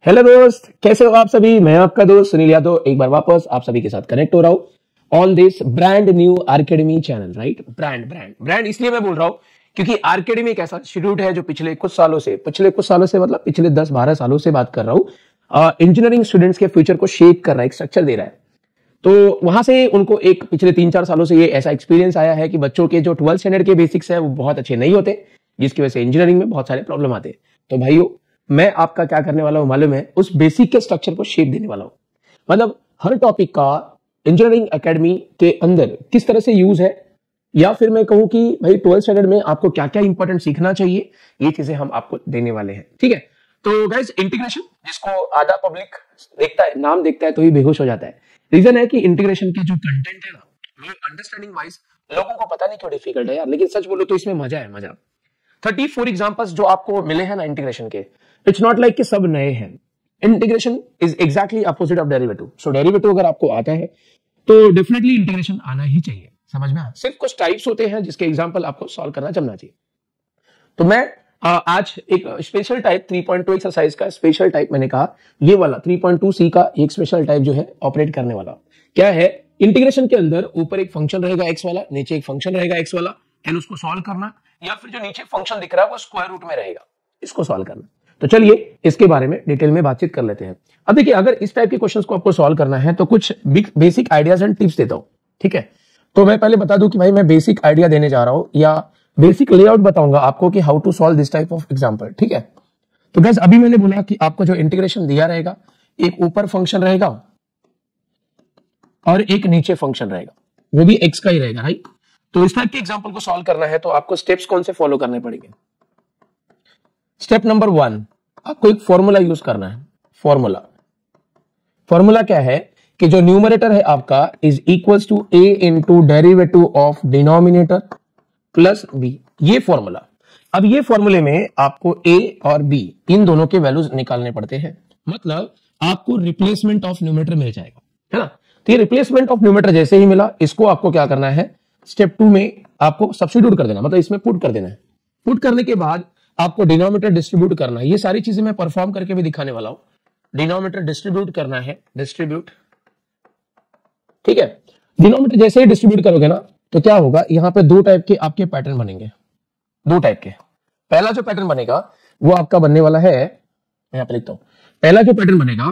Hello दोस्त, कैसे हो आप सभी। मैं आपका दोस्त सुनील यादव एक बार वापस आप सभी के साथ कनेक्ट हो रहा हूं on this brand new RKademy channel. Right, brand brand brand इसलिए मैं बोल रहा हूं क्योंकि आरकेडमी एक ऐसा इंस्टीट्यूट है जो पिछले कुछ सालों से मतलब पिछले 10-12 सालों से बात कर रहा हूं, इंजीनियरिंग स्टूडेंट्स के फ्यूचर को शेप कर रहा है, एक स्ट्रक्चर दे रहा है। तो वहां से उनको एक पिछले 3-4 सालों से ये ऐसा एक्सपीरियंस आया है कि बच्चों के जो 12th स्टैंडर्ड के बेसिक्स है वो बहुत अच्छे नहीं होते, जिसकी वजह से इंजीनियरिंग में बहुत सारे प्रॉब्लम आते हैं। तो भाइयों, मैं आपका क्या करने वाला हूं मालूम है, उस बेसिक के स्ट्रक्चर को शेप देने वाला हूं। मतलब हर टॉपिक का इंजीनियरिंग एकेडमी के अंदर किस तरह से यूज है, या फिर मैं कहूं कि भाई 12th स्टैंडर्ड में आपको क्या क्या इंपॉर्टेंट सीखना चाहिए, ये चीजें हम आपको देने वाले हैं। ठीक है, तो गाइस इंटीग्रेशन जिसको आधा पब्लिक देखता है, नाम देखता है तो ही बेहोश हो जाता है। रीजन है कि इंटीग्रेशन के जो कंटेंट है ना, वो अंडरस्टैंडिंग वाइज लोगों को पता नहीं क्यों डिफिकल्ट है यार, लेकिन सच बोलो तो इसमें मजा है, मजा। 34 एग्जांपल्स जो आपको मिले हैं ना इंटीग्रेशन के, इट्स नॉट लाइक कि सब नए हैं। Integration is exactly opposite of derivative. So derivative अगर आपको आता है तो डेफिनेटली इंटीग्रेशन आना ही चाहिए। समझ में आया? सिर्फ कुछ टाइप्स होते हैं जिसके एग्जांपल आपको सॉल्व करना जमना चाहिए। तो मैं आज एक स्पेशल टाइप 3.2 एक्सरसाइज का स्पेशल टाइप मैंने कहा, ये वाला 3.2 सी का एक स्पेशल टाइप जो है ऑपरेट करने वाला। क्या है? इंटीग्रेशन के अंदर ऊपर एक फंक्शन रहेगा एक्स वाला, नीचे एक फंक्शन रहेगा एक्स वाला, एंड उसको सॉल्व करना, या फिर जो नीचे फंक्शन दिख रहा है वो स्क्वायर रूट में रहेगा, इसको सॉल्व करना। तो चलिए इसके बारे में डिटेल में बातचीत कर लेते हैं। अब देखिए, अगर इस टाइप के क्वेश्चंस को आपको सॉल्व करना है तो कुछ बेसिक आइडियाज एंड टिप्स देता हूं। ठीक है, तो मैं पहले बता दूं कि भाई मैं बेसिक आइडिया देने जा रहा हूं या बेसिक लेआउट बताऊंगा आपको कि how to solve this type of example. ठीक है, तो गाइस अभी मैंने बोला कि आपको जो इंटीग्रेशन दिया रहेगा, एक ऊपर फंक्शन रहेगा और एक नीचे फंक्शन रहेगा, वो भी एक्स का ही रहेगा। राइट, तो इस टाइप के एग्जांपल को सॉल्व करना है तो आपको स्टेप्स कौन से फॉलो करने पड़ेंगे। स्टेप नंबर 1, आपको एक फॉर्मूला यूज करना है। फॉर्मूला क्या है कि जो न्यूमरेटर है आपका is equals to A into derivative of denominator plus B, ये फॉर्मूला। अब ये फॉर्मूले में आपको ए और बी इन दोनों के वैल्यूज निकालने पड़ते हैं, मतलब आपको रिप्लेसमेंट ऑफ न्यूमरेटर मिल जाएगा, है ना। तो ये रिप्लेसमेंट ऑफ न्यूमरेटर जैसे ही मिला, इसको आपको क्या करना है, स्टेप 2 में आपको सब्स्टिट्यूट कर देना, मतलब इसमें पुट कर देना है। पुट करने के बाद आपको डिनोमिनेटर डिस्ट्रीब्यूट करना है। ये सारी चीजें मैं परफॉर्म करके भी दिखाने वाला हूं। डिनोमिनेटर डिस्ट्रीब्यूट करना है, डिस्ट्रीब्यूट। ठीक है, डिनोमिनेटर जैसे ही डिस्ट्रीब्यूट करोगे ना तो क्या होगा, यहां पे दो टाइप के आपके पैटर्न बनेंगे, दो टाइप के। पहला जो पैटर्न बनेगा वो आपका बनने वाला है, यहां पे लिखता हूं, पहला जो पैटर्न बनेगा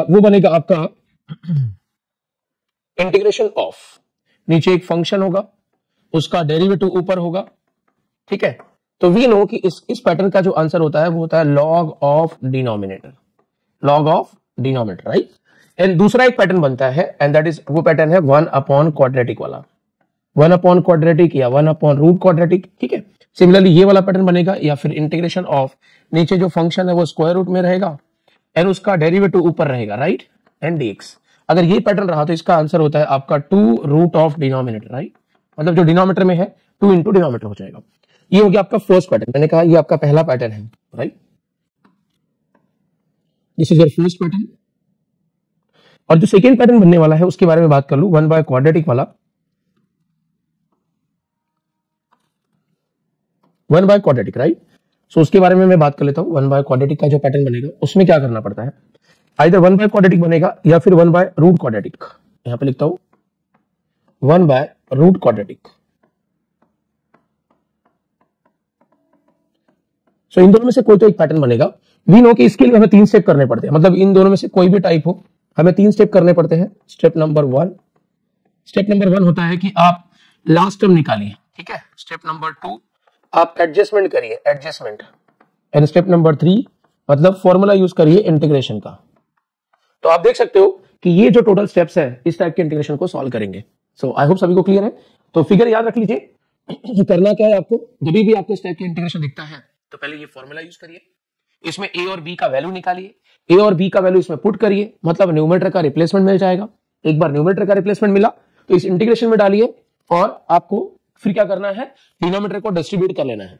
वो बनेगा आपका इंटीग्रेशन ऑफ, नीचे एक फंक्शन होगा, उसका डेरिवेटिव ऊपर होगा। ठीक है, तो वी नो कि इस पैटर्न का जो आंसर होता है वो होता है log of denominator, log of denominator. Right, and दूसरा एक पैटर्न बनता है एंड दैट इज, वो पैटर्न है 1 अपॉन क्वाड्रेटिक वाला, 1 अपॉन क्वाड्रेटिक या 1 अपॉन रूट क्वाड्रेटिक। ठीक है, सिमिलरली ये वाला पैटर्न बनेगा, या फिर इंटीग्रेशन ऑफ, नीचे जो फंक्शन है वो स्क्वायर रूट में रहेगा एंड उसका डेरिवेटिव ऊपर रहेगा, राइट, एंड डीएक्स। अगर ये पैटर्न रहा तो इसका आंसर होता है आपका 2 रूट ऑफ डिनोमिनेटर। राइट, मतलब जो डिनोमिनेटर में है 2 इंटू डिनोमिनेटर हो जाएगा। ये हो गया आपका फर्स्ट पैटर्न, मैंने कहा ये आपका पहला पैटर्न है। Right, this is your first pattern. और जो सेकेंड पैटर्न बनने वाला है उसके बारे में बात कर लूं, 1 बाय क्वाड्रेटिक वाला, 1 बाय क्वाड्रेटिक। राइट, सो उसके बारे में मैं बात कर लेता हूं। 1 बाय क्वाड्रेटिक का जो पैटर्न बनेगा उसमें क्या करना पड़ता है, आइदर 1 बाय क्वाड्रेटिक बनेगा या फिर 1 बाय रूट क्वाड्रेटिक। यहां पे लिखता हूं 1 बाय रूट क्वाड्रेटिक। सो इन दोनों में से कोई तो एक पैटर्न बनेगा। वी नो कि इसके लिए हमें 3 स्टेप करने पड़ते हैं, मतलब इन दोनों में से कोई भी टाइप हो हमें 3 स्टेप करने पड़ते हैं। स्टेप नंबर 1 होता है कि आप लास्ट टर्म निकालिए। ठीक है, स्टेप नंबर 2 आप एडजस्टमेंट करिए, एडजस्टमेंट, एंड स्टेप नंबर 3 मतलब फॉर्मूला यूज करिए इंटीग्रेशन का। तो आप देख सकते हो कि ये जो टोटल स्टेप्स है इस टाइप के इंटीग्रेशन को सॉल्व करेंगे। सो आई होप सभी को क्लियर है। तो फिगर याद रख लीजिए, करना क्या है आपको, जब भी आपको इस टाइप के इंटीग्रेशन दिखता है तो पहले ये फॉर्मूला यूज करिए, इसमें ए और बी का वैल्यू निकालिए, ए और बी का वैल्यू इसमें पुट करिए, मतलब न्यूमरेटर का रिप्लेसमेंट मिल जाएगा। एक बार न्यूमरेटर का रिप्लेसमेंट मिला तो इस इंटीग्रेशन में डालिए और आपको फिर क्या करना है, डिनोमिनेटर को डिस्ट्रीब्यूट कर लेना है।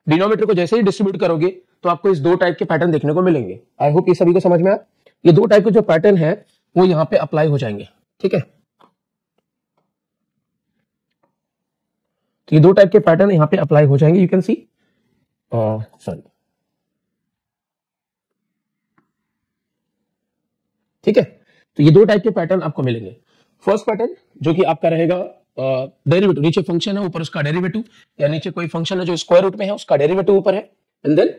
डिनोमिनेटर को जैसे ही डिस्ट्रीब्यूट करोगे तो आपको इस दो टाइप के पैटर्न देखने को मिलेंगे। आई होप ये सभी को समझ में आया। ये दो टाइप के जो पैटर्न है वो यहां पे अप्लाई हो जाएंगे। ठीक है, तो ये दो टाइप के पैटर्न यहां पे अप्लाई हो जाएंगे। यू कैन सी, सॉरी, ठीक है। तो ये दो टाइप के पैटर्न आपको मिलेंगे। फर्स्ट पैटर्न जो कि आपका रहेगा डेरिवेटिव, नीचे फंक्शन है ऊपर उसका डेरिवेटिव, या नीचे कोई फंक्शन है जो स्क्वायर रूट में है उसका डेरिवेटिव ऊपर है, एंड देन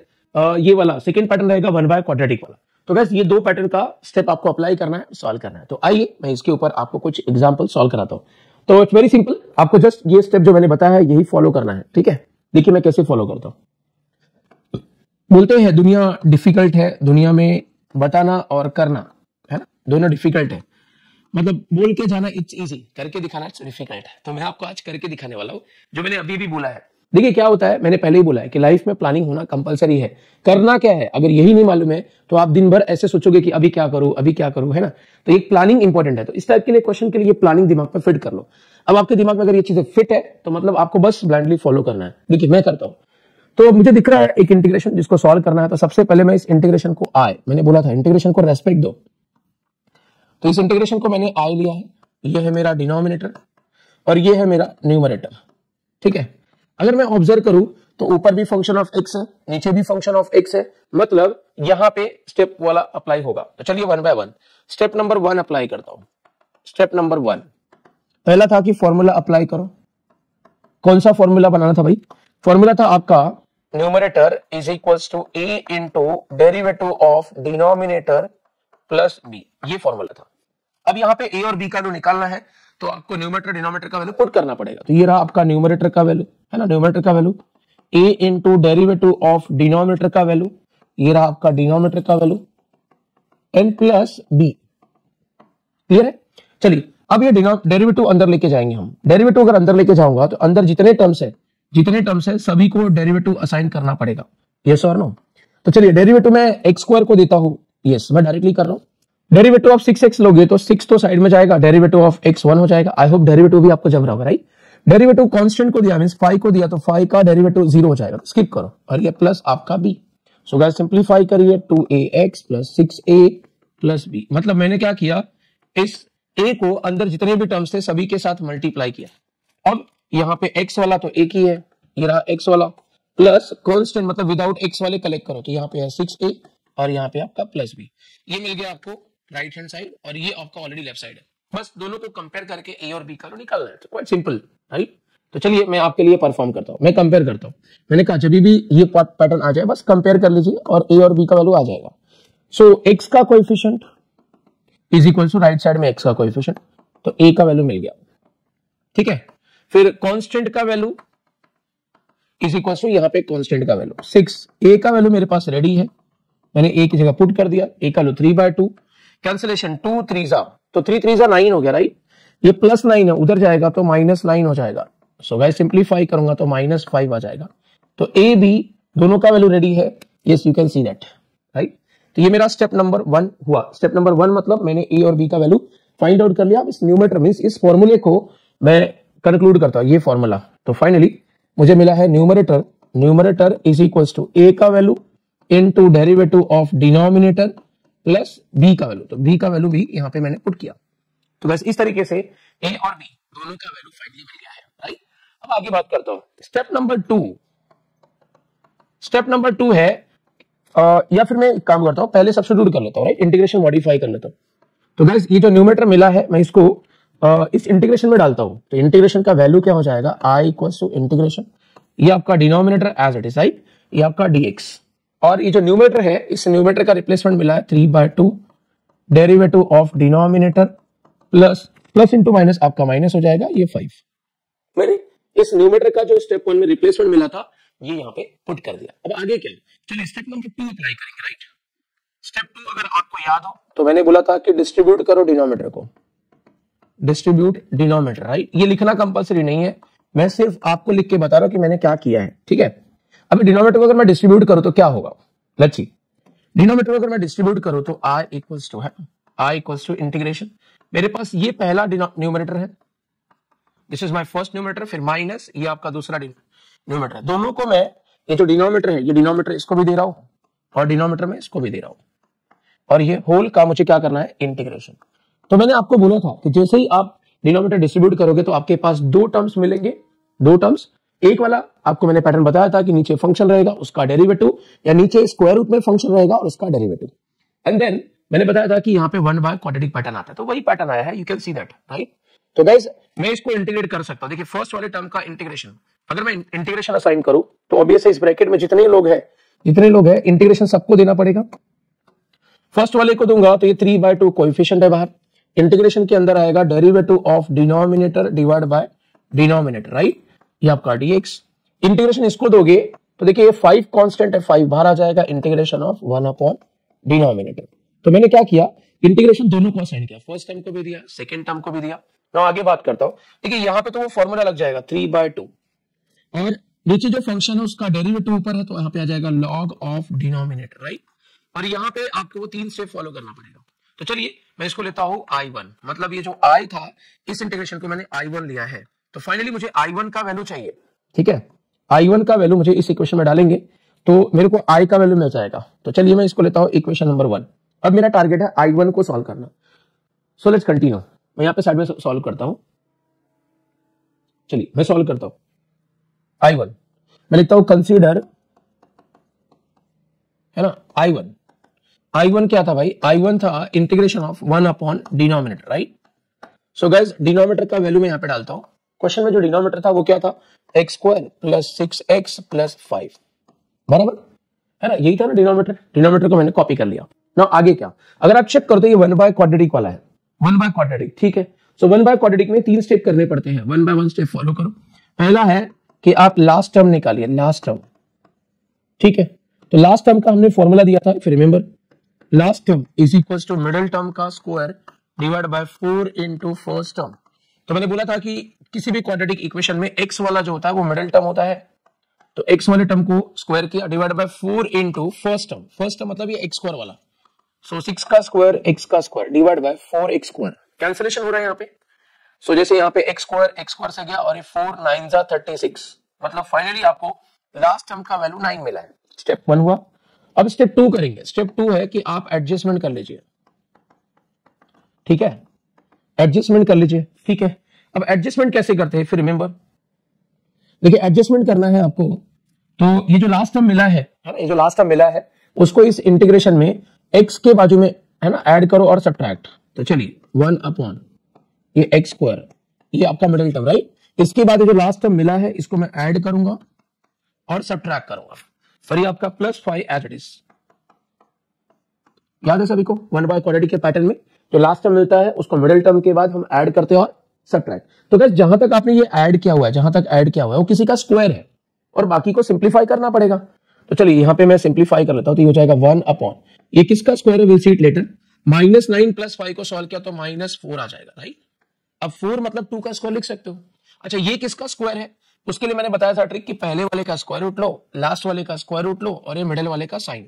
ये वाला सेकंड पैटर्न रहेगा 1/क्वाड्रेटिक वाला। तो गाइस ये दो पैटर्न का स्टेप आपको अप्लाई करना है, सॉल्व करना है। तो आइए मैं इसके ऊपर आपको कुछ एग्जांपल सॉल्व कराता हूं। तो इट्स वेरी सिंपल, आपको जस्ट ये स्टेप जो मैंने बताया है यही फॉलो करना है, ठीक है। देखिए मैं कैसे फॉलो करता हूं। बोलते हैं दुनिया डिफिकल्ट है, दुनिया में बताना और करना है ना दोनों डिफिकल्ट है। मतलब बोल के जाना इट्स इजी, करके दिखाना इट्स डिफिकल्ट है। तो मैं आपको आज करके दिखाने वाला हूं जो मैंने अभी भी बोला है। देखिए क्या होता है, मैंने पहले ही बोला है कि लाइफ में प्लानिंग होना कंपलसरी है। करना क्या है अगर यही नहीं मालूम है तो आप दिन भर ऐसे सोचोगे कि अभी क्या करूं अभी क्या करूं, है ना। तो एक प्लानिंग इंपॉर्टेंट है। तो इस टाइप के लिए क्वेश्चन के लिए प्लानिंग दिमाग पर फिट कर लो। अब आपके दिमाग में अगर ये चीजें फिट है तो मतलब आपको बस ब्लाइंडली फॉलो करना है। देखिए मैं करता हूं, तो मुझे दिख रहा है एक इंटीग्रेशन जिसको सॉल्व करना है। तो सबसे पहले मैं इस इंटीग्रेशन को मैंने बोला था इंटीग्रेशन को रेस्पेक्ट दो, तो इस इंटीग्रेशन को मैंने आई लिया है। ये है मेरा डिनोमिनेटर और ये है मेरा न्यूमरेटर, ठीक है। अगर मैं ऑब्जर्व करूं तो ऊपर भी फंक्शन ऑफ एक्स है, नीचे भी फंक्शन ऑफ एक्स है, मतलब यहां पे स्टेप वाला अप्लाई होगा। तो चलिए 1 बाय 1 स्टेप नंबर 1 अप्लाई करता हूं। स्टेप नंबर 1 पहला था कि फॉर्मूला अप्लाई करो। कौन सा फॉर्मूला बनाना था भाई? फॉर्मूला था आपका numerator is equals to A into derivative of denominator plus B, ये फॉर्मूला था। अब यहाँ पे ए और बी का वैल्यू निकालना है तो आपको न्यूमरेटर डिनोमिनेटर का वैल्यू पुट करना पड़ेगा। तो ये रहा आपका न्यूमरेटर का वैल्यू, है ना, न्यूमरेटर का value A into derivative of denominator का वैल्यू, ये रहा आपका डिनोमिनेटर का value and plus B. Clear है? चलिए अब ये डेरिवेटिव अंदर लेके जाएंगे हम। डेरिवेटिव अगर अंदर लेके जाऊंगा तो अंदर जितने टर्म्स है सभी को डेरिवेटिव असाइन करना पड़ेगा, यस और नो। तो चलिए डेरिवेटिव में एक्स स्क्वायर को देता हूं, यस मैं डायरेक्टली कर रहा हूं। डेरिवेटिव ऑफ 6x लोगे तो 6 तो साइड में जाएगा, डेरिवेटिव ऑफ x 1 हो जाएगा। आई होप डेरिवेटिव भी आपको जम रहा होगा, राइट। डेरिवेटिव कांस्टेंट को दिया मींस 5 को दिया तो 5 का डेरिवेटिव 0 हो जाएगा, स्किप करो। और ये प्लस आपका b, सो गाइस सिंपलीफाई करिए 2ax plus 6a plus b। मतलब मैंने क्या किया, इस a को अंदर जितने भी टर्म्स थे सभी के साथ मल्टीप्लाई किया। अब यहाँ पे x वाला तो एक ही है, ये रहा x वाला, प्लस कांस्टेंट मतलब विदाउट x वाले कलेक्ट करो तो यहाँ पे है 6a और यहाँ पे आपका प्लस b। ये मिल गया आपको राइट हैंड साइड और ये आपका ऑलरेडी लेफ्ट साइड है। बस दोनों को कंपेयर करके ए और बी का निकालना है, क्वाइट सिंपल, राइट। तो चलिए मैं आपके लिए परफॉर्म करता हूं, मैं कंपेयर करता हूं। मैंने कहा जब भी ये पैटर्न आ जाए बस कंपेयर कर लीजिए और ए और बी का वैल्यू आ जाएगा। सो एक्स का coefficient is equal to right side में एक्स का कोएफिशिएंट, तो ए का वैल्यू मिल गया, ठीक है। फिर कांस्टेंट का वैल्यू इज इक्वल टू यहाँ पे कांस्टेंट का वैल्यू 6, ए का वैल्यू मेरे पास रेडी है, मैंने ए की जगह पुट कर दिया। ए का वैल्यू 3/2, कैंसिलेशन 2 3 तो 3 3 9 हो गया, राइट। ये प्लस 9 है, उधर जाएगा तो -9 हो जाएगा। सो गाइस सिंपलीफाई करूंगा तो -5 आ जाएगा। तो ए बी दोनों का वैल्यू रेडी है, yes you can see that, right. तो ये मेरा स्टेप नंबर 1 हुआ। स्टेप नंबर 1 मतलब मैंने ए और बी का वैल्यू फाइंड आउट कर लिया। इस न्यूमरेटर मींस इस फॉर्मूले को मैं कंक्लूड करता हूं, ये फॉर्मूला। तो फाइनली मुझे मिला है numerator is equal to A का value into derivative of denominator plus B का वैल्यू। तो बी का वैल्यू भी यहां पे मैंने पुट किया। तो बस इस तरीके से ए और बी दोनों का वैल्यू फाइनली मिल गया है, राइट। अब आगे बात करता हूं स्टेप नंबर 2। स्टेप नंबर 2 है या फिर मैं एक काम करता हूं, पहले सब्स्टिट्यूट कर लेता हूं, राइट, इंटीग्रेशन मॉडिफाई कर लेता हूं। तो गाइस ये जो न्यूमरेटर मिला है मैं इसको इस इंटीग्रेशन में डालता हूं। तो इंटीग्रेशन का वैल्यू क्या हो जाएगा, आई इक्वल्स टू इंटीग्रेशन, ये आपका denominator as it is, right, ये आपका dx। और ये जो न्यूमरेटर है इस न्यूमरेटर का रिप्लेसमेंट मिला है 3/2 derivative of denominator plus into minus आपका माइनस हो जाएगा, ये 5। मैंने इस न्यूमरेटर का जो स्टेप 1 में रिप्लेसमेंट मिला था ये यहाँ पे पुट कर दिया। अब आगे क्या है, चलिए स्टेप नंबर 2 अप्लाई करेंगे, राइट। स्टेप 2 अगर आपको याद हो तो मैंने बोला था कि डिस्ट्रीब्यूट करो डिनोमिनेटर को, डिस्ट्रीब्यूट डिनोमिनेटर, राइट। ये लिखना कंपलसरी नहीं है, मैं सिर्फ आपको लिख के बता रहा हूं कि मैंने क्या किया है, ठीक है। अभी डिनोमिनेटर को अगर मैं डिस्ट्रीब्यूट करूं तो क्या होगा, लेट्स सी। डिनोमिनेटर को अगर मैं डिस्ट्रीब्यूट करूं तो i इक्वल्स टू है i इक्वल्स टू इंटीग्रेशन, मेरे पास ये पहला न्यूमरेटर है, this is my first numerator, फिर माइनस ये आपका दूसरा न्यूमरेटर है। दोनों को मैं ये जो डिनोमिनेटर है ये डिनोमिनेटर इसको भी दे रहा हूं और डिनोमिनेटर में इसको भी दे रहा हूं, और ये होल का मुझे क्या करना है, इंटीग्रेशन। तो मैंने आपको बोला था कि जैसे ही आप डिनोमिनेटर डिस्ट्रीब्यूट करोगे तो आपके पास दो टर्म्स मिलेंगे, दो टर्म्स। एक वाला आपको मैंने पैटर्न बताया था कि नीचे फंक्शन रहेगा उसका डेरिवेटिव, या नीचे स्क्वायर रूट में फंक्शन रहेगा और उसका डेरिवेटिव, एंड देन मैंने बताया था कि यहाँ पे 1 बाय क्वाड्रेटिक पैटर्न आता है, तो वही पैटर्न आया है, you can see that, right. तो गाइस मैं इसको इंटीग्रेट कर सकता हूँ। देखिए फर्स्ट वाले टर्म का इंटीग्रेशन अगर मैं इंटीग्रेशन असाइन करूं तो ऑब्वियसली इस ब्रैकेट में जितने लोग हैं इंटीग्रेशन सबको देना पड़ेगा। फर्स्ट वाले को दूंगा तो ये 3/2 कोएफिशिएंट है बाहर, इंटीग्रेशन के अंदर आएगा derivative of denominator divide by denominator, right, ये आपका dx। इंटीग्रेशन इसको दोगे तो देखिए ये 5 कांस्टेंट है, 5 बाहर आ जाएगा, इंटीग्रेशन ऑफ 1 अपॉन डिनोमिनेटर। तो मैंने क्या किया, इंटीग्रेशन दोनों को असाइन किया, फर्स्ट टर्म को भी दिया, सेकंड टर्म को भी दिया। मैं आगे बात करता हूं। देखिए यहाँ पे तो वो फॉर्मूला लग जाएगा 3/2 और नीचे जो फंक्शन है उसका डेरिवेटिव ऊपर है तो यहाँ पे आ जाएगा log ऑफ डिनोमिनेटर, राइट। और यहाँ पे आपको वो 3 स्टेप फॉलो करना पड़ेगा। तो चलिए मैं इसको लेता हूं I1, मतलब ये जो I था इस इंटीग्रेशन को मैंने I1 लिया है, तो फाइनली मुझे I1 का वैल्यू चाहिए, ठीक है। I1 का वैल्यू मुझे इस इक्वेशन में डालेंगे तो मेरे को I का वैल्यू मिल जाएगा। तो चलिए मैं इसको लेता हूं इक्वेशन नंबर 1। अब मेरा टारगेट है I1 को सॉल्व करना। So let's continue. मैं यहाँ पे साइड में सॉल्व करता हूं। चलिए मैं सॉल्व करता हूं। I1 मैं लिखता हूं कंसीडर, है ना, I1 क्या था भाई, I1 था integration of 1 upon denominator, right. So guys denominator का वैल्यू मैं यहाँ पे डालता हूँ। क्वेश्चन में जो डिनोमिनेटर था वो क्या था, x² प्लस 6x प्लस 5, बराबर है ना, यही था ना डिनोमिनेटर। डिनोमिनेटर को मैंने कॉपी कर लिया ना। आगे क्या, अगर आप चेक करते ये 1 बाय क्वाड्रेटिक वाला है, 1 बाय क्वाड्रेटिक, ठीक है। सो 1 बाय क्वाड्रेटिक में 3 स्टेप करने पड़ते हैं, 1 बाय 1 स्टेप फॉलो करो। पहला है कि आप लास्ट टर्म निकालिए, लास्ट टर्म, ठीक है। तो लास्ट टर्म का हमने फॉर्मूला दिया था, फिर remember last term is equal to middle term का square divide by 4 into first term. तो मैंने बोला था कि किसी भी क्वाड्रेटिक इक्वेशन में x वाला जो होता है वो मिडिल टर्म होता है, तो x वाले टर्म को स्क्वायर किया divide by 4 into first term. First term मतलब ये x² वाला, सो 6 का स्क्वायर x का square divide bye 4x²। Cancellation हो रहा है यहाँ पे। सो जैसे यहाँ पे x² से गया और ये 4 9 जा 36, मतलब फाइनली आपको लास्ट टर्म का वैल्यू 9 मिला है। स्टेप 1 हुआ। अब स्टेप 2 करेंगे। स्टेप 2 है कि आप एडजस्टमेंट कर लीजिए, ठीक है, एडजस्टमेंट कर लीजिए, ठीक है। अब एडजस्टमेंट कैसे करते हैं, फिर रिमेंबर देखिए एडजस्टमेंट करना है आपको। तो ये जो लास्ट टर्म मिला है ना, ये जो लास्ट टर्म मिला है उसको इस इंटीग्रेशन में x के बाजू में, है ना, ऐड करो और सब्ट्रैक्ट। तो चलिए 1 अपॉन ये x², ये आपका मिडिल टर्म, राइट। इसके बाद ये जो लास्ट टर्म मिला है इसको मैं ऐड करूंगा और सब्ट्रैक्ट करूंगा, फिर ये आपका +5 एज इट इज। याद है सभी को 1 बाय क्वाड्रेटिक के पैटर्न में जो लास्ट टर्म मिलता है उसको मिडिल टर्म के बाद हम ऐड करते हैं और सब्ट्रैक्ट। तो गाइस जहां तक आपने ये ऐड किया हुआ है, जहां तक ऐड किया हुआ है वो किसी का स्क्वायर है और बाकी को सिंप्लीफाई करना पड़ेगा। तो चलिए यहाँ पे मैं सिंप्लीफाई कर लेता हूं, तो ये हो जाएगा 1 अपॉन ये किसका स्क्वायर है, विल सी इट लेटर। -9 + 5 को सॉल्व किया तो -4 आ जाएगा, राइट। अब 4 मतलब 2 का स्क्वायर लिख सकते हो। अच्छा ये किसका स्क्वायर है, उसके लिए मैंने बताया था ट्रिक कि पहले वाले का स्क्वायर रूट लो, लास्ट वाले का स्क्वायर रूट लो और ये मिडिल वाले का साइन।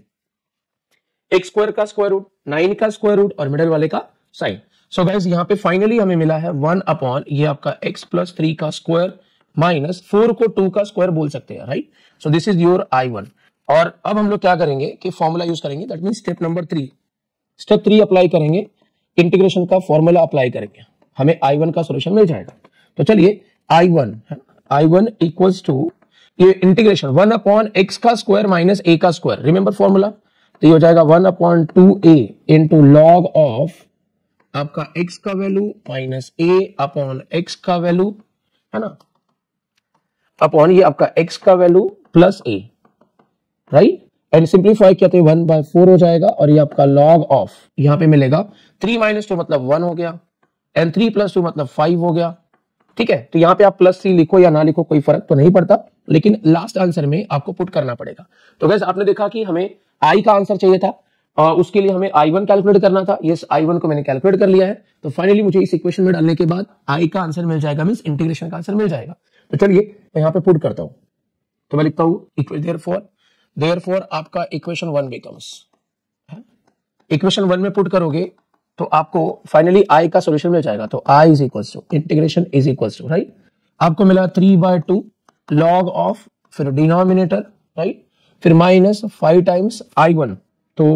x² का स्क्वायर रूट, 9 का स्क्वायर रूट और मिडिल वाले का साइन। सो गाइस यहाँ पे फाइनली हमें मिला है 1 अपॉन ये आपका x + 3 का स्क्वायर माइनस 4 को 2 का स्क्वायर बोल सकते हैं, right. So this is your I1। और अब हम लोग क्या करेंगे कि फॉर्मूला यूज करेंगे, that mean step number 3, step 3 apply करेंगे, इंटीग्रेशन का फॉर्मूला अप्लाई करेंगे, हमें I1 का सोल्यूशन मिल जाएगा। तो चलिए I1 इक्वल्स टू ये इंटीग्रेशन 1 अपॉन x का स्क्वायर माइनस a का स्क्वायर, रिमेंबर फॉर्मूला। तो ये हो जाएगा 1 upon 2a into log of आपका x का value minus a upon x का वैल्यू, है ना, अपॉन ये आपका x का value plus a, right. And simplify किया तो 1/4 हो जाएगा और ये आपका लॉग ऑफ यहां पे मिलेगा 3 - 2 मतलब 1 हो गया एंड 3 + 2 मतलब 5 हो गया, ठीक है। तो यहाँ पे आप +3 लिखो या ना लिखो कोई फर्क तो नहीं पड़ता, लेकिन लास्ट आंसर में आपको पुट करना पड़ेगा। तो गाइस आपने देखा कि हमें I का आंसर चाहिए था और उसके लिए हमें I1 कैलकुलेट करना था। यस I1 को मैंने कैलकुलेट कर लिया है। तो फाइनली मुझे इस इक्वेशन में डालने के बाद I का आंसर मिल जाएगा, मींस इंटीग्रेशन का आंसर मिल जाएगा। तो चलिए मैं यहाँ पे पुट करता हूँ। तो मैं लिखता हूँ देयरफॉर आपका इक्वेशन 1 बिकम्स, इक्वेशन 1 में पुट करोगे तो आपको फाइनली I का सॉल्यूशन मिल जाएगा। तो I is equals to integration is equals to, right, आपको मिला 3/2 लॉग ऑफ फिर डिनोमिनेटर, राइट, फिर -5 टाइम्स I1। तो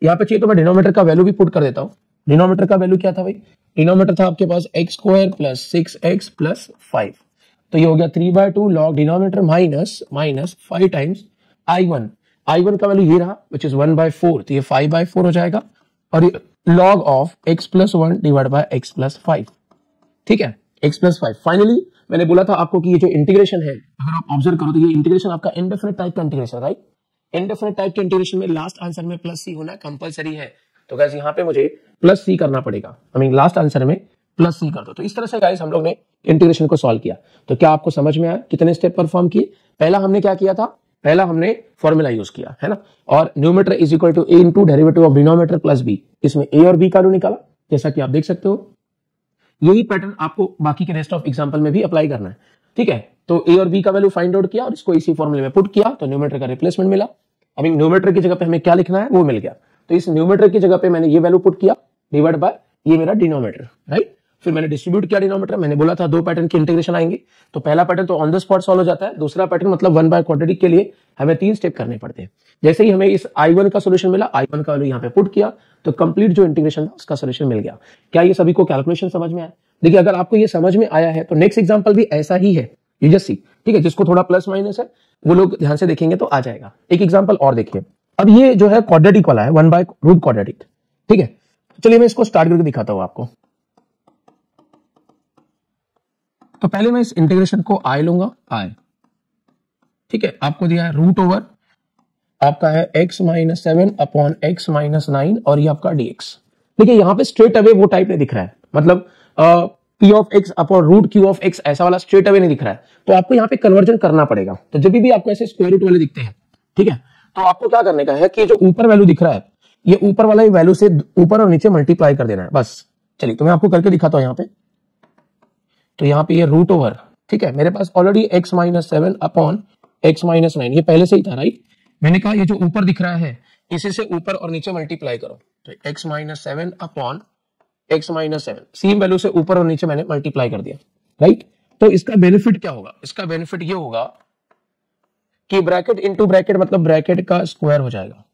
यहाँ पे चाहिए तो मैं डिनोमिनेटर का वैल्यू भी पुट कर देता हूँ। डिनोमिनेटर का वैल्यू क्या था भाई, डिनोमिनेटर था आपके पास x² प्लस 6x प्लस 5। तो ये हो गया 3/2 log denominator minus 5 times I1 का वैल्यू ये रहा विच इज 1/4, तो ये 5/4 हो जाएगा और ये log of x plus 1 divide by x plus 5, ठीक है, x प्लस 5। फाइनली मैंने बोला था आपको कि ये जो इंटीग्रेशन है, अगर आप ऑब्जर्व करो तो ये इंटीग्रेशन आपका इंडेफिनिट टाइप का इंटीग्रेशन, राइट। इंडेफिनिट टाइप के इंटीग्रेशन में लास्ट आंसर में प्लस सी होना कंपलसरी है, तो गाइस यहाँ पे मुझे प्लस सी करना पड़ेगा, आई मीन लास्ट आंसर में प्लस सी कर दो। तो इस तरह से गाइस हम लोग ने इंटीग्रेशन को सॉल्व किया। तो क्या आपको समझ में आया कितने स्टेप परफॉर्म किए? पहला हमने क्या किया था, पहला हमने फॉर्मूला यूज किया है ना, और numerator is equal to a into derivative of denominator plus b, इसमें a और b का वैल्यू निकाला, जैसा कि आप देख सकते हो। यही पैटर्न आपको बाकी के रेस्ट ऑफ एग्जांपल में भी अप्लाई करना है, ठीक है। तो a और b का वैल्यू फाइंड आउट किया और इसको इसी फॉर्मूले में पुट किया, तो न्यूमेरेटर का रिप्लेसमेंट मिला। अब न्यूमेरेटर की जगह पे हमें क्या लिखना है वो मिल गया, तो इस न्यूमेरेटर की जगह पे मैंने ये वैल्यू पुट किया डिवाइड बाय ये मेरा डिनोमिनेटर, राइट। फिर मैंने डिस्ट्रीब्यूट किया डिनोमिनेटर। मैंने बोला था दो पैटर्न के इंटीग्रेशन आएंगे, तो पहला पैटर्न तो ऑन द स्पॉट सॉल्व हो जाता है, दूसरा पैटर्न मतलब 1 बाय क्वाड्रेटिक के लिए हमें 3 स्टेप करने पड़ते हैं। जैसे ही हमें इस I1 का सॉल्यूशन मिला, I1 का वैल्यू यहाँ पे पुट किया, तो कंप्लीट जो इंटीग्रेशन था उसका सॉल्यूशन मिल गया। क्या ये सभी को कैलकुलेशन समझ में आया? देखिए अगर आपको ये समझ में आया है तो नेक्स्ट एग्जांपल भी ऐसा ही है, यू जस्ट सी, ठीक है। जिसको थोड़ा प्लस माइनस है वो लोग ध्यान से देखेंगे तो आ जाएगा। एक एग्जांपल और देखिए। अब ये जो है क्वाड्रेटिक वाला है, 1 बाय रूट क्वाड्रेटिक, ठीक है। चलिए मैं इसको स्टार्ट करके दिखाता हूं आपको। तो पहले मैं इस इंटीग्रेशन को आई लूंगा, आई, ठीक है। आपको दिया है रूट ओवर आपका है x minus 7 upon x minus 9 और ये आपका dx। देखिए यहाँ पे स्ट्रेट अवे वो टाइप नहीं दिख रहा है, मतलब p of x upon root q of x ऐसा वाला स्ट्रेट अवे नहीं दिख रहा है, तो आपको यहाँ पे कन्वर्जन करना पड़ेगा। तो जब भी आपको ऐसे स्क्वायर रूट वाले दिखते हैं, ठीक है, तो आपको क्या करने का है कि जो ऊपर वैल्यू दिख रहा है ये ऊपर वाला ही वैल्यू से ऊपर और नीचे मल्टीप्लाई कर देना है बस। चलिए तो मैं आपको करके दिखाता हूं यहाँ पे। तो यहाँ पे ये रूट ओवर, ठीक है, मेरे पास already x minus 7 upon x minus 9 ये पहले से ही था, राइट। मैंने कहा ये जो ऊपर दिख रहा है इसी से ऊपर और नीचे मल्टीप्लाई करो, तो x minus 7 upon x minus 7 same value से ऊपर और नीचे मैंने मल्टीप्लाई कर दिया, राइट। तो इसका बेनिफिट क्या होगा? इसका बेनिफिट ये होगा कि ब्रैकेट इनटू ब्रैकेट मतलब ब्रैकेट का स्क्वायर हो जाएगा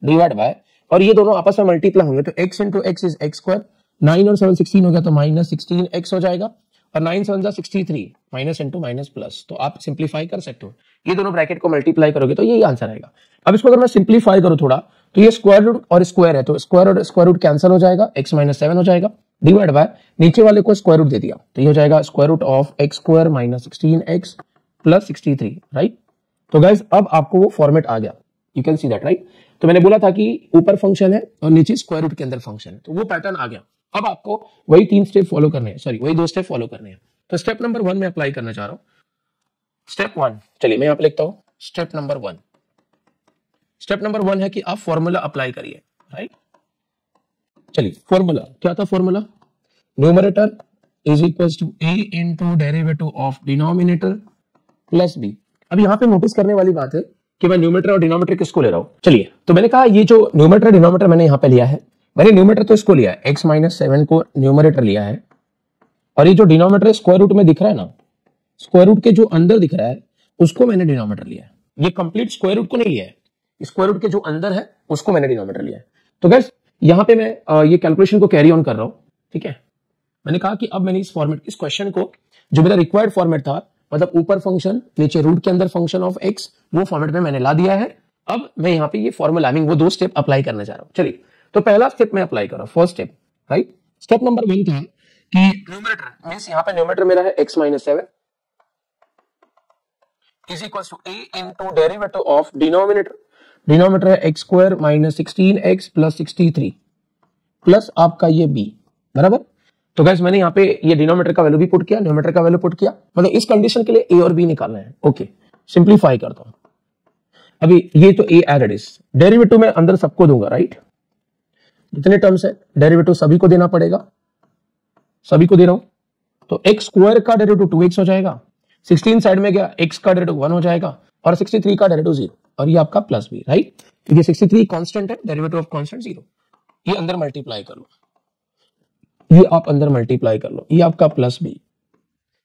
डिवाइड बाय, और ये दोनों आपस में मल्टीप्लाई होंगे, तो x into x is x square, 9 और 7 16 हो गया तो माइनस 16x हो जाएगा, और 9 7 जा 63, माइनस इंटू माइनस प्लस। तो आप सिंप्लीफाई कर सकते हो, ये दोनों ब्रैकेट को मल्टीप्लाई करोगे तो यही आंसर आएगा। अब इसको अगर मैं सिंप्लीफाई करूं थोड़ा, तो ये स्क्वायर रूट और स्क्वायर है, तो स्क्वायर और स्क्वायर रूट कैंसिल हो जाएगा, x माइनस 7 हो जाएगा डिवाइड बाय नीचे वाले को स्क्वायर रूट दे दिया, तो ये हो जाएगा square root of X square minus 16x plus 63, right. तो गाइज अब आपको वो फॉर्मेट आ गया, you can see that, right. तो मैंने बोला था कि ऊपर फंक्शन है और नीचे स्क्वायर रूट के अंदर फंक्शन है, तो वो पैटर्न आ गया। अब आपको वही 3 स्टेप फॉलो करने हैं, सॉरी वही 2 स्टेप फॉलो करने हैं। तो स्टेप नंबर 1 में अप्लाई करना चाह रहा हूं। स्टेप 1, चलिए मैं यहां पे लिखता हूं स्टेप नंबर 1। स्टेप नंबर 1 है कि आप फॉर्मूला अप्लाई करिए, राइट। चलिए फॉर्मूला क्या था? Formula numerator is equal to a into derivative of denominator plus b। अब यहां पे नोटिस करने वाली बात है कि मैं न्यूमरेटर और डिनोमिनेटर किसको ले रहा हूं। चलिए तो मैंने कहा ये जो न्यूमरेटर डिनोमिनेटर मैंने यहां पे लिया है, मैंने न्यूमरेटर तो इसको लिया है x माइनस 7 को न्यूमरेटर लिया है, और ये जो डिनोमिनेटर स्क्वायर रूट में दिख रहा है ना, स्क्वायर रूट के जो अंदर दिख रहा है उसको मैंने डिनोमिनेटर लिया है। ये कंप्लीट स्क्वायर रूट को नहीं लिया है, स्क्वायर रूट के जो अंदर है उसको मैंने डिनोमिनेटर लिया है। तो गाइस यहां पे मैं ये कैलकुलेशन को कैरी ऑन कर रहा हूं, ठीक है। मैंने कहा कि अब मैंने इस फॉर्मेट, इस क्वेश्चन को जो मेरा रिक्वायर्ड फॉर्मेट था, मतलब ऊपर फंक्शन नीचे रूट के अंदर फंक्शन ऑफ x, वो फॉर्मेट में मैंने ला दिया है। अब मैं यहाँ पे ये फॉर्मूला वो 2 स्टेप अप्लाई करने जा रहा हूँ। चलिए तो पहला स्टेप मैं अप्लाई कर रहा हूँ, first step, right. Step number 1 था कि न्यूमरेटर मींस यहाँ पे न्यूमरेटर मेरा है x minus 7 is equal to a into derivative of denominator, denominator है x square minus 16x plus 63 plus आपका ये b, बराबर। तो गाइस मैंने यहाँ पे ये डिनोमिनेटर का वैल्यू भी पुट किया, न्यूमरेटर का वैल्यू पुट किया, मतलब इस कंडीशन के लिए a और b निकालना है। ओके सिंप्लीफाई करता हूं। अभी ये तो a as it is, derivative में अंदर सबको दूंगा, राइट। जितने टर्म्स है डेरिवेटिव सभी को देना पड़ेगा, सभी को दे रहा हूं। तो x स्क्वायर का डेरिवेटिव 2x हो जाएगा, 16 साइड में गया, x का डेरिवेटिव 1 हो जाएगा, और 63 का डेरिवेटिव 0, और ये आपका प्लस b, राइट। क्योंकि 63 कांस्टेंट है, डेरिवेटिव ऑफ कांस्टेंट 0। ये अंदर मल्टीप्लाई कर लो, ये आप अंदर मल्टीप्लाई कर लो, ये आपका प्लस b,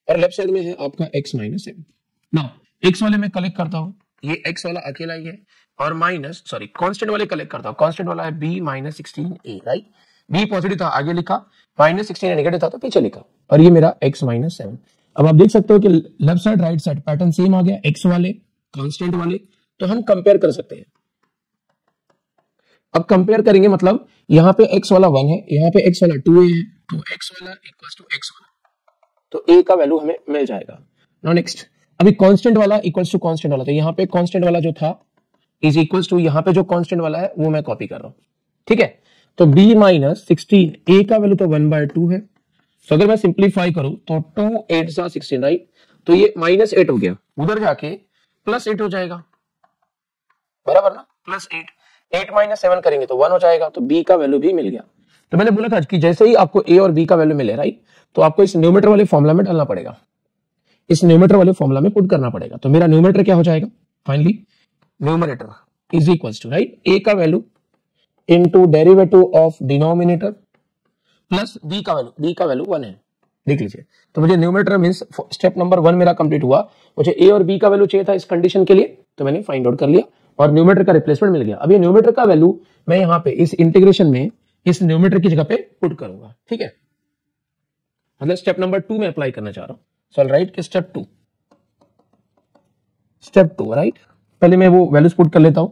और लेफ्ट साइड में है आपका x माइनस 7। नाउ x वाले में कलेक्ट करता हूं, ये x वाला अकेला ही है, और माइनस सॉरी कांस्टेंट वाले कलेक्ट करता हूं, कांस्टेंट वाला है b minus 16a, right. b positive था आगे लिखा, माइनस 16 नेगेटिव था तो पीछे लिखा, और ये मेरा x माइनस 7। अब आप देख सकते हो कि left side right side pattern same आ गया, x वाले कांस्टेंट वाले, तो हम कंपेयर कर सकते हैं। अब कंपेयर करेंगे, मतलब यहाँ पे x वाला 1 है, यहाँ पे x वाला 2a है, तो x वाला इक्वल्स टू x वाला, तो a का वैल्यू हमें मिल जाएगा। नाउ नेक्स्ट, अभी कांस्टेंट वाला इक्वल्स टू कांस्टेंट वाला, तो यहाँ पे कांस्टेंट वाला जो था इज इक्वल्स टू, यहाँ पे जो कांस्टेंट वाला है वो मैं कॉपी कर रहा हूँ, ठीक है। तो b माइनस 16, a का वैल्यू तो 1/2 है, तो अगर मैं सिंप्लीफाई करूं तो 2 8 सा 16, राइट, तो ये -8 हो गया, उधर जाके +8 हो जाएगा, बराबर ना, +8, 8 - 7 करेंगे तो 1 हो जाएगा, तो b का वैल्यू भी मिल गया। तो मैंने बोला था कि जैसे ही आपको a और b का वैल्यू मिले, राइट, तो आपको इस न्यूमरेटर वाले फॉर्मूला में डालना पड़ेगा, इस न्यूमरेटर वाले फॉर्मूला में पुट करना पड़ेगा। तो मेरा न्यूमरेटर क्या हो जाएगा, finally numerator is equals to, right, a का value into derivative of denominator plus b का वैल्यू 1 है, देख लीजिए। तो मुझे न्यूमरेटर मींस स्टेप नंबर 1 मेरा कंप्लीट हुआ, मुझे a और b का वैल्यू चाहिए था इस कंडीशन के लिए, तो मैंने फाइंड आउट कर लिया और न्यूमरेटर का रिप्लेसमेंट मिल गया। अब ये न्यूमरेटर का वैल्यू मैं यहाँ पे इस इंटीग्रेशन में इस न्यूमरेटर की जगह पे पुट करूंगा, ठीक है, मतलब स्टेप नंबर 2 में अप्लाई करना चाह रहा हूं। सो राइट कि स्टेप 2 राइट, पहले मैं वो वैल्यूज पुट कर लेता हूं,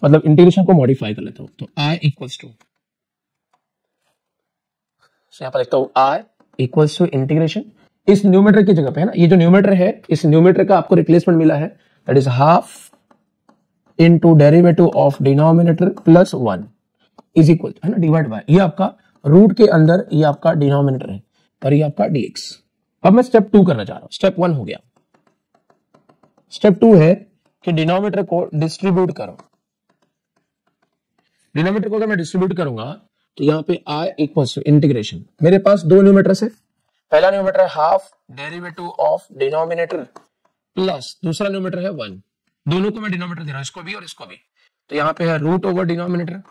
मतलब इंटीग्रेशन को मॉडिफाई कर लेता हूं। तो i इक्वल्स टू, यहाँ पर लिखता हूं i इक्वल्स टू इंटीग्रेशन, इस न्यूमरेटर की जगह पे है ना, ये जो न्यूमरेटर है इस न्यूमरेटर का आपको रिप्लेसमेंट मिला है, that is half into derivative of denominator plus 1 is equal, है ना, डिवाइड बाय, ये आपका रूट के अंदर ये आपका डिनोमिनेटर है और ये आपका dx। अब मैं स्टेप 2 करना चाह रहा हूं, स्टेप 1 हो गया, स्टेप 2 है कि डिनोमिनेटर को डिस्ट्रीब्यूट करो। डिनोमिनेटर को अगर मैं डिस्ट्रीब्यूट करूंगा तो यहाँ पे i इक्वल्स टू इंटीग्रेशन, मेरे पास दो न्यूमरेटर है, पहला न्यूमरेटर है half derivative of denominator plus दूसरा न्यूमरेटर है 1, दोनों को मैं डिनोमिनेटर दे रहा हूं, इसको भी और इसको भी, तो यहाँ पे है रूट ओवर डिनोमिनेटर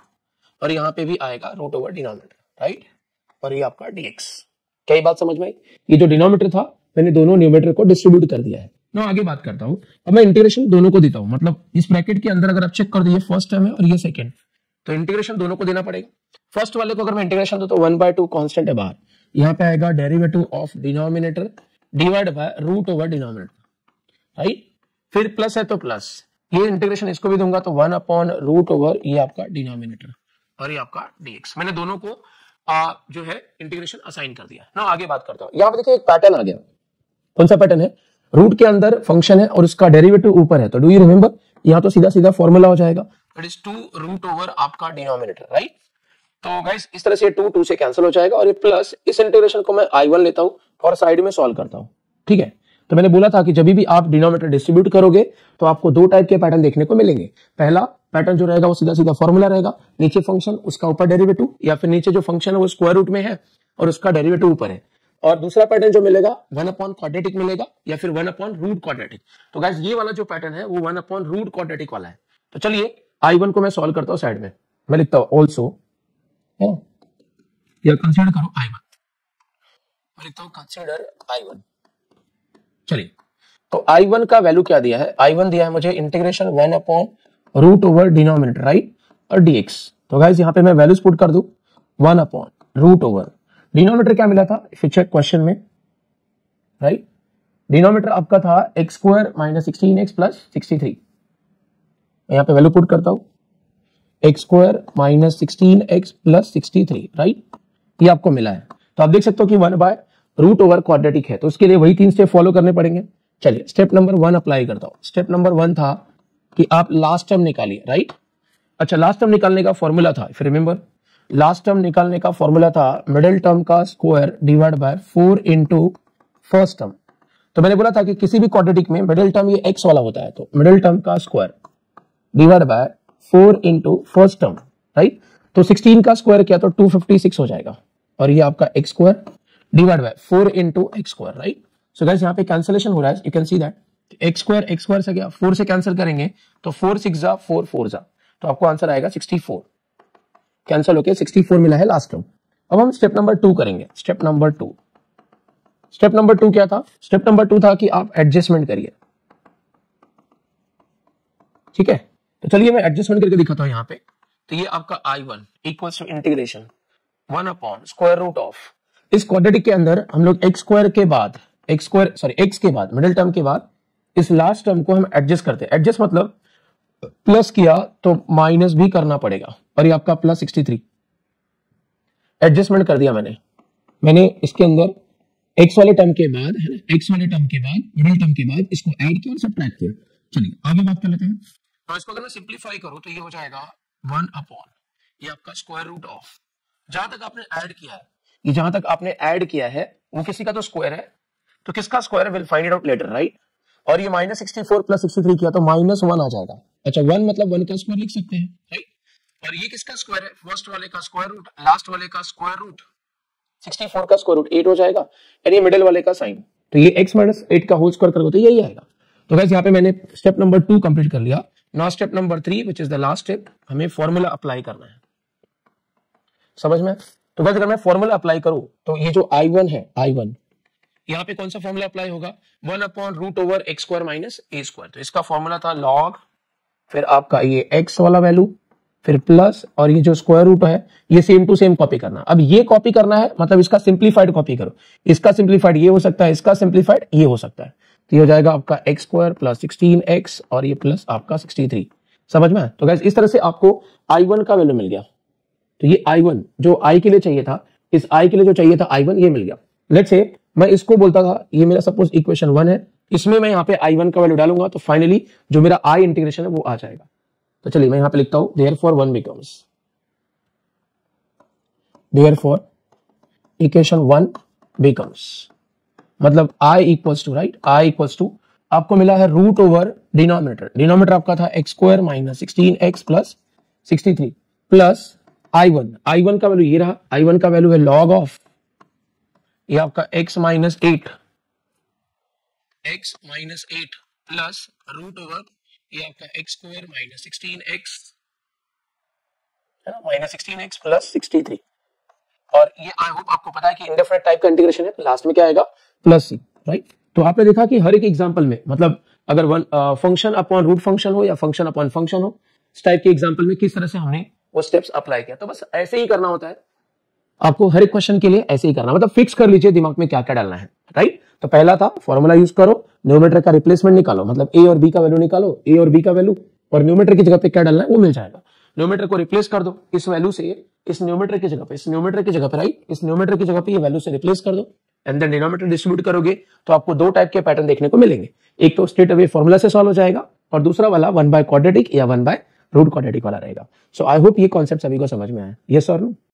और यहाँ पे भी आएगा रूट ओवर डिनोमिनेटर, राइट, और ये आपका dx। क्या ये बात समझ में आई? ये जो डिनोमिनेटर था मैंने दोनों न्यूमरेटर को डिस्ट्रीब्यूट कर दिया है। मैं आगे बात करता हूं, अब मैं इंटीग्रेशन दोनों को देता हूं, मतलब इस ब्रैकेट के अंदर अगर आप चेक कर दिए फर्स्ट टर्म है और ये सेकंड, तो इंटीग्रेशन दोनों को देना पड़ेगा। फर्स्ट वाले को अगर मैं इंटीग्रेशन दूं तो 1/2 कांस्टेंट है बाहर, यहाँ पे आएगा derivative of denominator divide by root over denominator, right, फिर प्लस है तो प्लस, ये इंटीग्रेशन इसको भी दूंगा तो 1/रूट ओवर ये आपका डिनोमिनेटर और ये आपका dx। मैंने दोनों को जो है इंटीग्रेशन असाइन कर दिया ना। आगे बात करता हूं, यहाँ पे देखिए एक पैटर्न आ गया, कौन सा पैटर्न है, रूट के अंदर फंक्शन है और उसका डेरिवेटिव ऊपर है, तो डू यू रिमेंबर, यहाँ तो सीधा सीधा फॉर्मूला हो जाएगा, दैट इज 2 रूट ओवर आपका डिनोमिनेटर, राइट। तो गाइस इस तरह से 2 से कैंसिल हो जाएगा और ये प्लस, इस इंटीग्रेशन को मैं i1 लेता हूं और साइड में सॉल्व करता हूं, ठीक है। तो मैंने बोला था कि जब भी आप डिनोमिनेटर डिस्ट्रीब्यूट करोगे तो आपको दो टाइप के पैटर्न देखने को मिलेंगे। पहला पैटर्न जो रहेगा वो सीधा सीधा फॉर्मूला रहेगा, नीचे फंक्शन उसका ऊपर डेरिवेटिव, या फिर नीचे जो फंक्शन है वो स्क्वायर रूट में है और उसका डेरिवेटिव ऊपर है। और दूसरा पैटर्न जो मिलेगा 1/क्वाड्रेटिक मिलेगा या फिर 1/रूट क्वाड्रेटिक। तो गाइस ये वाला जो पैटर्न है वो 1/रूट क्वाड्रेटिक वाला है। तो चलिए i1 को मैं सॉल्व करता हूं, साइड में मैं लिखता हूं ऑल्सो, या कंसीडर करो i1, मैं लिखता हूं कंसीडर i1। चलिए, तो i1 का वैल्यू क्या दिया है, i1 दिया है मुझे इंटीग्रेशन 1/रूट ओवर डिनोमिनेटर, राइट, और dx। तो गाइस यहाँ पे मैं वैल्यूज पुट कर दूं, 1/रूट ओवर डिनोमिनेटर क्या मिला था, इफ यू चेक क्वेश्चन में, राइट, डिनोमिनेटर आपका था x² - 16x + 63, यहाँ पे वैल्यू पुट करता हूं x² - 16x + 63, राइट, ये आपको मिला है। तो आप देख सकते हो कि 1/रूट ओवर क्वाड्रेटिक है, तो उसके लिए वही 3 स्टेप फॉलो करने पड़ेंगे। चलिए स्टेप नंबर 1 अप्लाई करता हूं। स्टेप नंबर 1 था कि आप लास्ट टर्म निकालिए, राइट। अच्छा, लास्ट टर्म निकालने का फॉर्मूला था, इफ रिमेंबर, लास्ट टर्म निकालने का फॉर्मूला था मिडिल टर्म का square divide by 4 into first term. तो मैंने बोला था कि किसी भी क्वाड्रेटिक में मिडिल टर्म ये x वाला होता है, तो मिडिल टर्म का square divide by 4 into first term, right. तो 16 का स्क्वायर किया तो 256 हो जाएगा और ये आपका x² divide by 4 into x², right. So guys यहाँ पे कैंसिलेशन हो रहा है, you can see that x² से गया 4 से कैंसिल करेंगे तो 4 6 जा 4 4 जा, तो आपको आंसर आएगा 64, कैंसिल होके 64 मिला है लास्ट टर्म। अब हम स्टेप नंबर 2 करेंगे। स्टेप नंबर 2 क्या था, स्टेप नंबर 2 था कि आप एडजस्टमेंट करिए, ठीक है। तो चलिए मैं एडजस्टमेंट करके दिखाता हूं यहाँ पे। तो ये आपका i1 इक्वल्स टू इंटीग्रेशन 1/√, इस क्वाड्रेटिक के अंदर हम लोग x² के बाद x के बाद मिडिल टर्म के बाद इस लास्ट टर्म को हम एडजस्ट करते हैं। एडजस्ट मतलब प्लस किया तो माइनस भी करना पड़ेगा, और ये आपका प्लस 63 एडजस्टमेंट कर दिया मैंने इसके अंदर एक्स वाले टर्म के बाद, है ना, एक्स वाले टर्म के बाद, मिडिल टर्म के बाद इसको ऐड किया और सब्ट्रैक्ट किया। चलिए आगे बात कर लेते हैं। तो इसको अगर मैं सिंप्लीफाई करूं तो ये हो जाएगा 1 अपॉन ये आपका स्क्वायर रूट ऑफ, जहां तक आपने ऐड किया है, ये जहां तक आपने ऐड किया है वो किसी का तो स्क्वायर है, तो किसका square will find it out later, right. और ये माइनस 64 प्लस 63 किया तो -1 आ जाएगा। अच्छा 1 मतलब 1 का स्क्वायर लिख सकते हैं, राइट। और ये किसका स्क्वायर है, फर्स्ट वाले का स्क्वायर रूट, लास्ट वाले का स्क्वायर रूट, 64 का स्क्वायर रूट 8 हो जाएगा, और ये मिडिल वाले का साइन, तो ये x माइनस 8 का होल स्क्वायर करोगे तो यही आएगा। तो गाइस यहाँ पे मैंने स्टेप नंबर 2 कंप्लीट कर लिया। Now step number 3 which is the last step, हमें फॉर्मूला अप्लाई करना है, समझ में। तो गाइस अगर मैं फॉर्मूला अप्लाई करूं तो ये जो I1 है, I1 यहाँ पे कौन सा फॉर्मूला अप्लाई होगा, 1 upon root over x square minus a square. तो इसका फॉर्मूला था लॉग, फिर आपका ये x वाला वैल्यू, फिर प्लस, और ये जो स्क्वायर रूट है ये सेम टू सेम कॉपी करना। अब ये कॉपी करना है मतलब इसका सिंप्लीफाइड कॉपी करो, इसका सिंप्लीफाइड ये हो सकता है, इसका सिंप्लीफाइड ये हो सकता है, तो ये हो जाएगा आपका एक्स स्क्वायर प्लस 16x और ये प्लस आपका 63, समझ में। तो गाइस इस तरह से आपको I1 का वैल्यू मिल गया। तो ये I1 जो I के लिए चाहिए था, इस I के लिए जो चाहिए था I1 ये मिल गया। लेट्स से मैं इसको बोलता था, ये मेरा सपोज इक्वेशन 1 है, इसमें मैं यहाँ पे I1 का वैल्यू डालूंगा तो फाइनली जो मेरा I इंटीग्रेशन है वो आ जाएगा। तो चलिए मैं यहां पे लिखता हूं therefore 1 becomes, therefore equation 1 becomes, मतलब I equals to, right, I equals to आपको मिला है रूट ओवर डिनोमिनेटर आपका था X square minus 16x plus 63 plus I1 का वैल्यू ये रहा, I1 का वैल्यू है लॉग ऑफ ये आपका x minus 8 plus root over ये आपका एक्स स्क्वायर माइनस 16x है ना, माइनस 16x प्लस 63। और ये आई होप आपको पता है कि इंडेफिनिट टाइप का इंटीग्रेशन है, लास्ट में क्या आएगा प्लस c, राइट। तो आपने देखा कि हर एक एग्जांपल में मतलब अगर फंक्शन अपॉन रूट फंक्शन हो या फंक्शन अपॉन फंक्शन हो, इस टाइप के एग्जांपल में किस तरह से हमने वो स्टेप्स अप्लाई किया। तो बस ऐसे ही करना होता है आपको, हर एक क्वेश्चन के लिए ऐसे ही करना, मतलब फिक्स कर लीजिए दिमाग में क्या क्या डालना है, राइट। तो पहला था फॉर्मूला यूज करो, न्यूमेरेटर का रिप्लेसमेंट निकालो, मतलब a और b का वैल्यू निकालो, a और b का वैल्यू, और न्यूमेरेटर की जगह पे क्या डालना है वो मिल जाएगा। न्यूमेरेटर को रिप्लेस कर दो इस वैल्यू से, इस न्यूमेरेटर की जगह पे, इस न्यूमेरेटर की जगह पे, राइट, इस न्यूमेरेटर की जगह पे ये वैल्यू से रिप्लेस कर दो, एंड देन डिनोमिनेटर डिस्ट्रीब्यूट करोगे तो आपको दो टाइप के पैटर्न देखने को मिलेंगे। एक तो स्ट्रेट अवे फॉर्मूला से सॉल्व हो जाएगा, और दूसरा वाला 1 बाय क्वाड्रेटिक या 1 बाय रूट क्वाड्रेटिक वाला रहेगा। सो आई होप ये कॉन्सेप्ट सभी को समझ में आया, यस और नो।